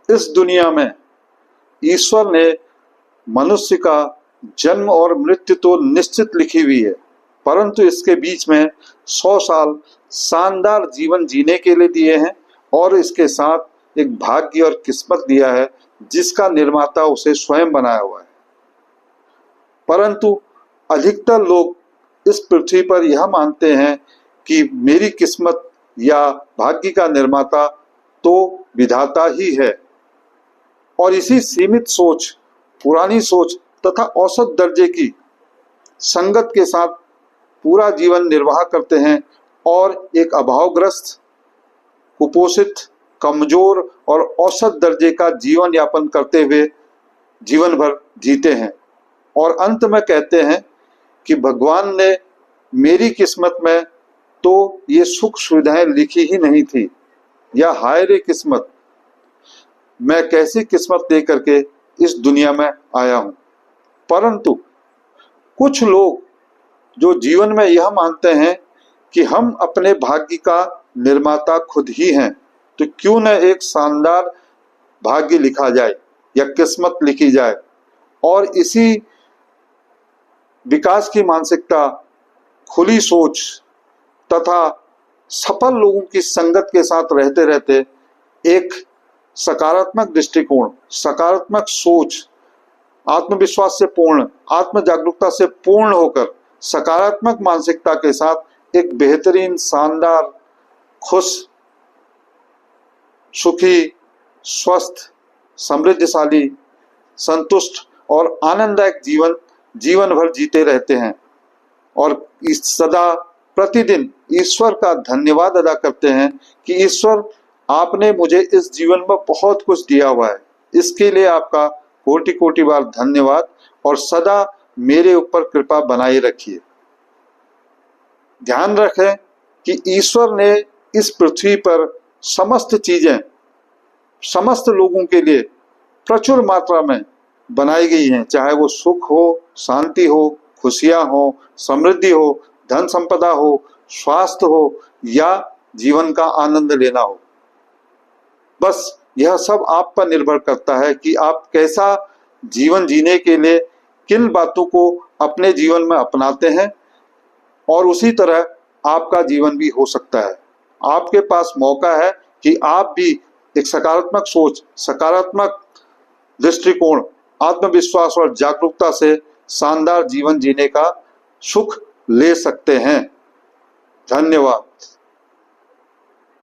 इस दुनिया में ईश्वर ने मनुष्य का जन्म और मृत्यु तो निश्चित लिखी हुई है, परंतु इसके बीच में 100 साल शानदार जीवन जीने के लिए दिए हैं और इसके साथ एक भाग्य और किस्मत दिया है जिसका निर्माता उसे स्वयं बनाया हुआ है। परंतु अधिकतर लोग इस पृथ्वी पर यह मानते हैं कि मेरी किस्मत या भाग्य का निर्माता तो विधाता ही है, और इसी सीमित सोच, पुरानी सोच तथा औसत दर्जे की संगत के साथ पूरा जीवन निर्वाह करते हैं और एक अभावग्रस्त, कुपोषित, कमजोर और औसत दर्जे का जीवन यापन करते हुए जीवन भर जीते हैं और अंत में कहते हैं कि भगवान ने मेरी किस्मत में तो ये सुख सुविधाएं लिखी ही नहीं थी, या हाय रे किस्मत, मैं कैसी किस्मत लेकर के इस दुनिया में आया हूं। परंतु कुछ लोग जो जीवन में यह मानते हैं कि हम अपने भाग्य का निर्माता खुद ही हैं, तो क्यों न एक शानदार भाग्य लिखा जाए या किस्मत लिखी जाए, और इसी विकास की मानसिकता, खुली सोच तथा सफल लोगों की संगत के साथ रहते रहते एक सकारात्मक दृष्टिकोण, सकारात्मक सोच, आत्मविश्वास से पूर्ण, आत्म जागरूकता से पूर्ण होकर सकारात्मक मानसिकता के साथ एक बेहतरीन, शानदार, खुश, सुखी, स्वस्थ, समृद्धशाली, संतुष्ट और आनंददायक जीवन भर जीते रहते हैं और इस सदा प्रतिदिन ईश्वर का धन्यवाद अदा करते हैं कि ईश्वर, आपने मुझे इस जीवन में बहुत कुछ दिया हुआ है, इसके लिए आपका कोटि कोटि बार धन्यवाद, और सदा मेरे ऊपर कृपा बनाए रखिए। ध्यान रखें कि ईश्वर ने इस पृथ्वी पर समस्त चीजें समस्त लोगों के लिए प्रचुर मात्रा में बनाई गई हैं, चाहे वो सुख हो, शांति हो, खुशियां हो, समृद्धि हो, धन संपदा हो, स्वास्थ्य हो या जीवन का आनंद लेना हो। बस यह सब आप पर निर्भर करता है कि आप कैसा जीवन जीने के लिए किन बातों को अपने जीवन में अपनाते हैं, और उसी तरह आपका जीवन भी हो सकता है। आपके पास मौका है कि आप भी एक सकारात्मक सोच, सकारात्मक दृष्टिकोण, आत्मविश्वास और जागरूकता से शानदार जीवन जीने का सुख ले सकते हैं। धन्यवाद।